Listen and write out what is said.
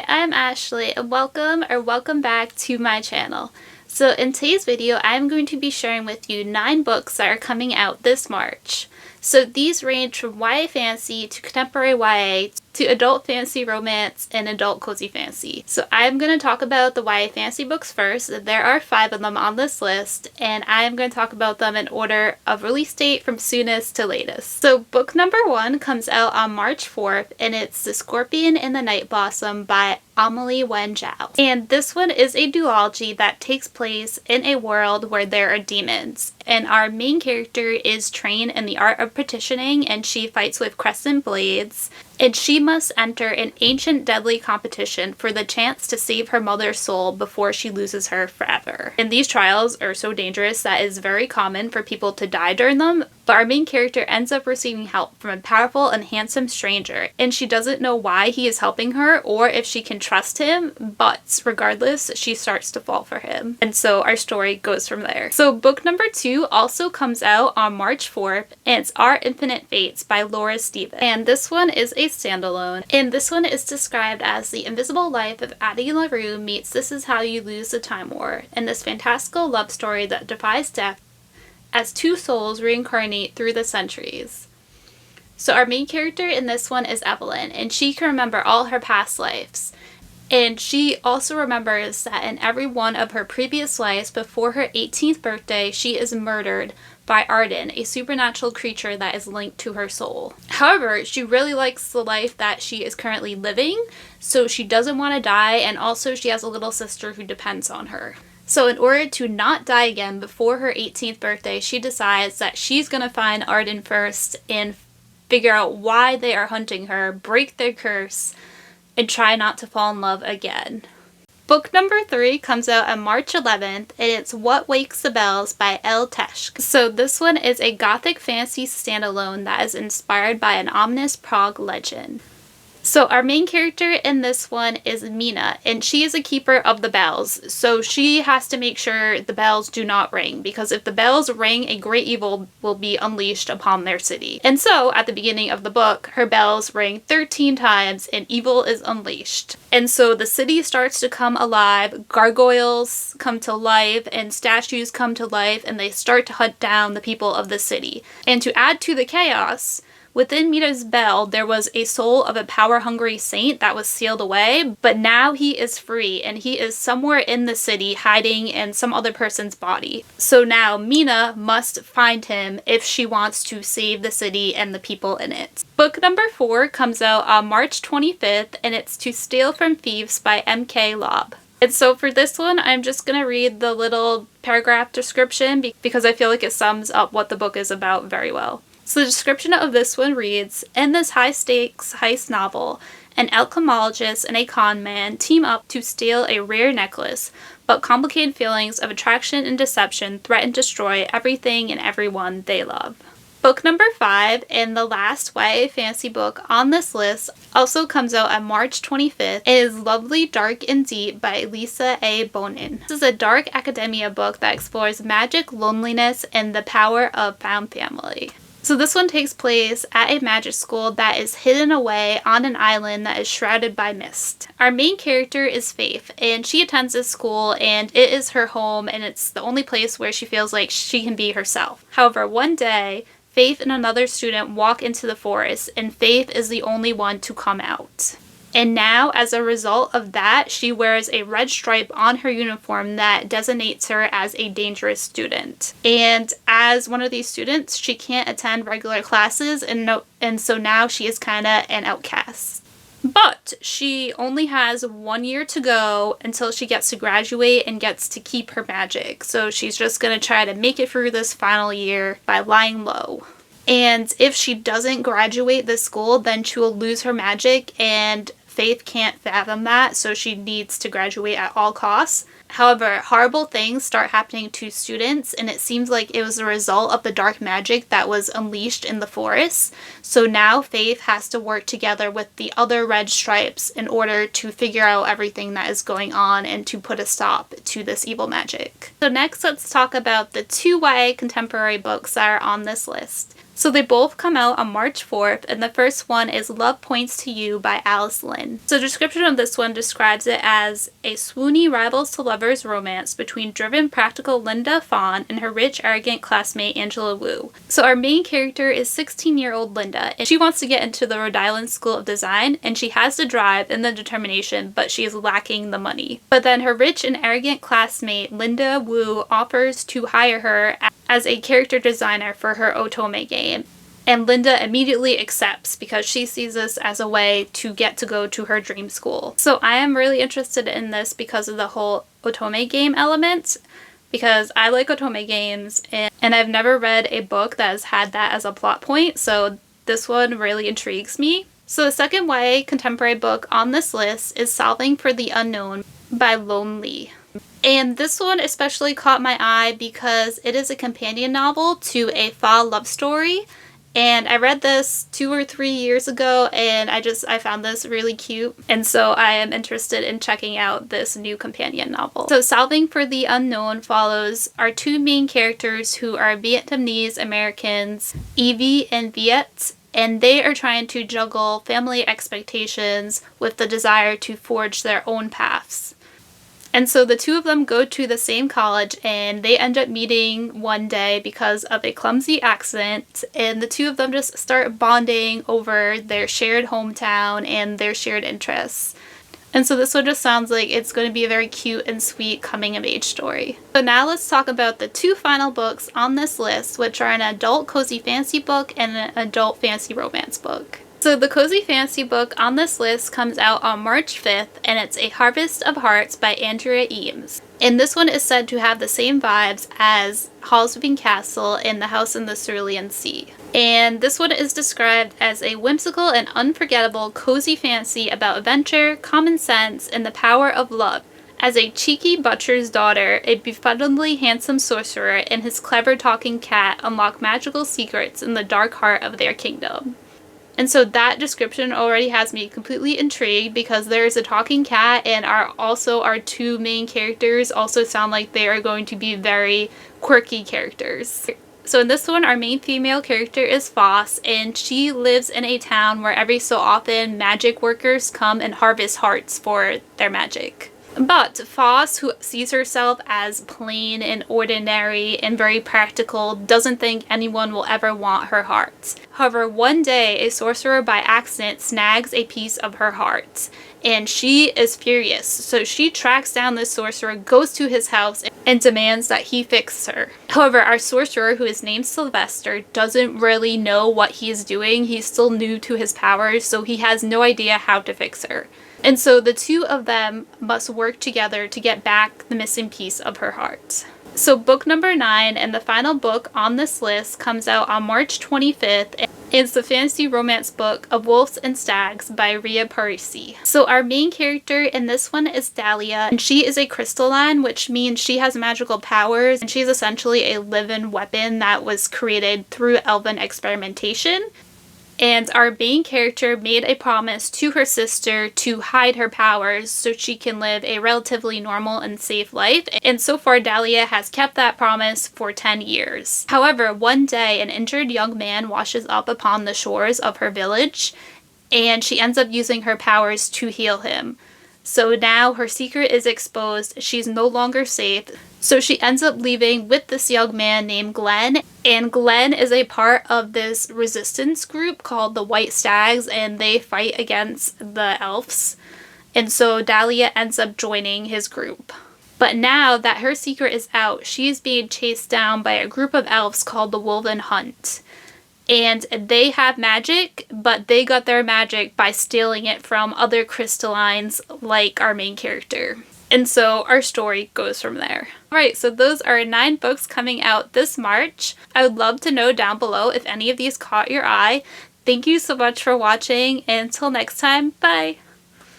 Hi, I'm Ashley and welcome back to my channel. So in today's video, I'm going to be sharing with you 9 books that are coming out this March. So these range from YA fantasy to contemporary YA to adult fantasy romance and adult cozy fantasy. So I'm going to talk about the YA fantasy books first. There are 5 of them on this list, and I'm going to talk about them in order of release date from soonest to latest. So book number 1 comes out on March 4th, and it's The Scorpion and the Night Blossom by Amelie Zhao. And this one is a duology that takes place in a world where there are demons. And our main character is trained in the art of petitioning, and she fights with crescent blades. And she must enter an ancient deadly competition for the chance to save her mother's soul before she loses her forever. And these trials are so dangerous that it is very common for people to die during them, but our main character ends up receiving help from a powerful and handsome stranger, and she doesn't know why he is helping her or if she can trust him, but regardless, she starts to fall for him. And so our story goes from there. So book number 2 also comes out on March 4th, and it's Our Infinite Fates by Laura Stevens. And this one is a standalone, and this one is described as the invisible life of Addie LaRue meets This Is How You Lose the Time War, and this fantastical love story that defies death as 2 souls reincarnate through the centuries. So our main character in this one is Evelyn, and she can remember all her past lives. And she also remembers that in every one of her previous lives before her 18th birthday, she is murdered by Arden, a supernatural creature that is linked to her soul. However, she really likes the life that she is currently living, so she doesn't want to die, and also she has a little sister who depends on her. So in order to not die again before her 18th birthday, she decides that she's going to find Arden first and figure out why they are hunting her, break their curse, and try not to fall in love again. Book number 3 comes out on March 11th, and it's What Wakes the Bells by Elle Tesch. So this one is a gothic fantasy standalone that is inspired by an ominous Prague legend. So our main character in this one is Mina, and she is a keeper of the bells. So she has to make sure the bells do not ring, because if the bells ring, a great evil will be unleashed upon their city. And so at the beginning of the book, her bells ring 13 times and evil is unleashed. And so the city starts to come alive, gargoyles come to life, and statues come to life, and they start to hunt down the people of the city. And to add to the chaos, within Mina's bell, there was a soul of a power-hungry saint that was sealed away, but now he is free, and he is somewhere in the city hiding in some other person's body. So now Mina must find him if she wants to save the city and the people in it. Book number 4 comes out on March 25th, and it's To Steal from Thieves by M.K. Lobb. And so for this one, I'm just going to read the little paragraph description because I feel like it sums up what the book is about very well. So the description of this one reads, in this high-stakes heist novel, an alchemologist and a con man team up to steal a rare necklace, but complicated feelings of attraction and deception threaten to destroy everything and everyone they love. Book number 5, and the last YA fantasy book on this list, also comes out on March 25th. It is Lovely, Dark, and Deep by Elisa A. Bonnin. This is a dark academia book that explores magic, loneliness, and the power of found family. So this one takes place at a magic school that is hidden away on an island that is shrouded by mist. Our main character is Faith, and she attends this school, and it is her home, and it's the only place where she feels like she can be herself. However, one day, Faith and another student walk into the forest, and Faith is the only one to come out. And now, as a result of that, she wears a red stripe on her uniform that designates her as a dangerous student. And as one of these students, she can't attend regular classes, and so now she is kind of an outcast. But she only has 1 year to go until she gets to graduate and gets to keep her magic. So she's just going to try to make it through this final year by lying low. And if she doesn't graduate this school, then she will lose her magic, and Faith can't fathom that, so she needs to graduate at all costs. However, horrible things start happening to students, and it seems like it was a result of the dark magic that was unleashed in the forest. So now Faith has to work together with the other red stripes in order to figure out everything that is going on and to put a stop to this evil magic. So next, let's talk about the 2 YA contemporary books that are on this list. So they both come out on March 4th, and the first one is Love Points to You by Alice Lynn. So the description of this one describes it as a swoony rivals to lovers romance between driven practical Linda Fawn and her rich, arrogant classmate Angela Wu. So our main character is 16-year-old Linda, and she wants to get into the Rhode Island School of Design, and she has the drive and the determination, but she is lacking the money. But then her rich and arrogant classmate Linda Wu offers to hire her as a character designer for her otome game. And Linda immediately accepts because she sees this as a way to get to go to her dream school. So I am really interested in this because of the whole otome game element, because I like otome games and I've never read a book that has had that as a plot point, so this one really intrigues me. So the second YA contemporary book on this list is Solving for the Unknown by Lonely. And this one especially caught my eye because it is a companion novel to a fall love story. And I read this 2 or 3 years ago and I found this really cute. And so I am interested in checking out this new companion novel. So Solving for the Unknown follows our two main characters who are Vietnamese Americans, Evie and Viet. And they are trying to juggle family expectations with the desire to forge their own paths. And so the two of them go to the same college and they end up meeting one day because of a clumsy accident, and the two of them just start bonding over their shared hometown and their shared interests. And so this one just sounds like it's going to be a very cute and sweet coming of age story. So now let's talk about the two final books on this list, which are an adult cozy fantasy book and an adult fantasy romance book. So the cozy fantasy book on this list comes out on March 5th, and it's A Harvest of Hearts by Andrea Eames. And this one is said to have the same vibes as Hallsweeping Castle and The House in the Cerulean Sea. And this one is described as a whimsical and unforgettable cozy fantasy about adventure, common sense, and the power of love. As a cheeky butcher's daughter, a befuddlingly handsome sorcerer and his clever talking cat unlock magical secrets in the dark heart of their kingdom. And so that description already has me completely intrigued because there's a talking cat, and our two main characters also sound like they are going to be very quirky characters. So in this one, our main female character is Foss, and she lives in a town where every so often magic workers come and harvest hearts for their magic. But Foss, who sees herself as plain and ordinary and very practical, doesn't think anyone will ever want her heart. However, one day a sorcerer by accident snags a piece of her heart, and she is furious. So she tracks down this sorcerer, goes to his house, and demands that he fix her. However, our sorcerer, who is named Sylvester, doesn't really know what he is doing. He's still new to his powers, so he has no idea how to fix her. And so the two of them must work together to get back the missing piece of her heart. So book number 9 and the final book on this list comes out on March 25th. And it's the fantasy romance book of Wolves and Stags by Ria Parisi. So our main character in this one is Dahlia, and she is a crystalline, which means she has magical powers, and she's essentially a live-in weapon that was created through elven experimentation. And our main character made a promise to her sister to hide her powers so she can live a relatively normal and safe life. And so far, Dahlia has kept that promise for 10 years. However, one day, an injured young man washes up upon the shores of her village, and she ends up using her powers to heal him. So now her secret is exposed. She's no longer safe. So she ends up leaving with this young man named Glenn. And Glenn is a part of this resistance group called the White Stags, and they fight against the elves. And so Dahlia ends up joining his group. But now that her secret is out, she is being chased down by a group of elves called the Woven Hunt. And they have magic, but they got their magic by stealing it from other crystallines like our main character. And so our story goes from there. Alright, so those are 9 books coming out this March. I would love to know down below if any of these caught your eye. Thank you so much for watching, and until next time, bye!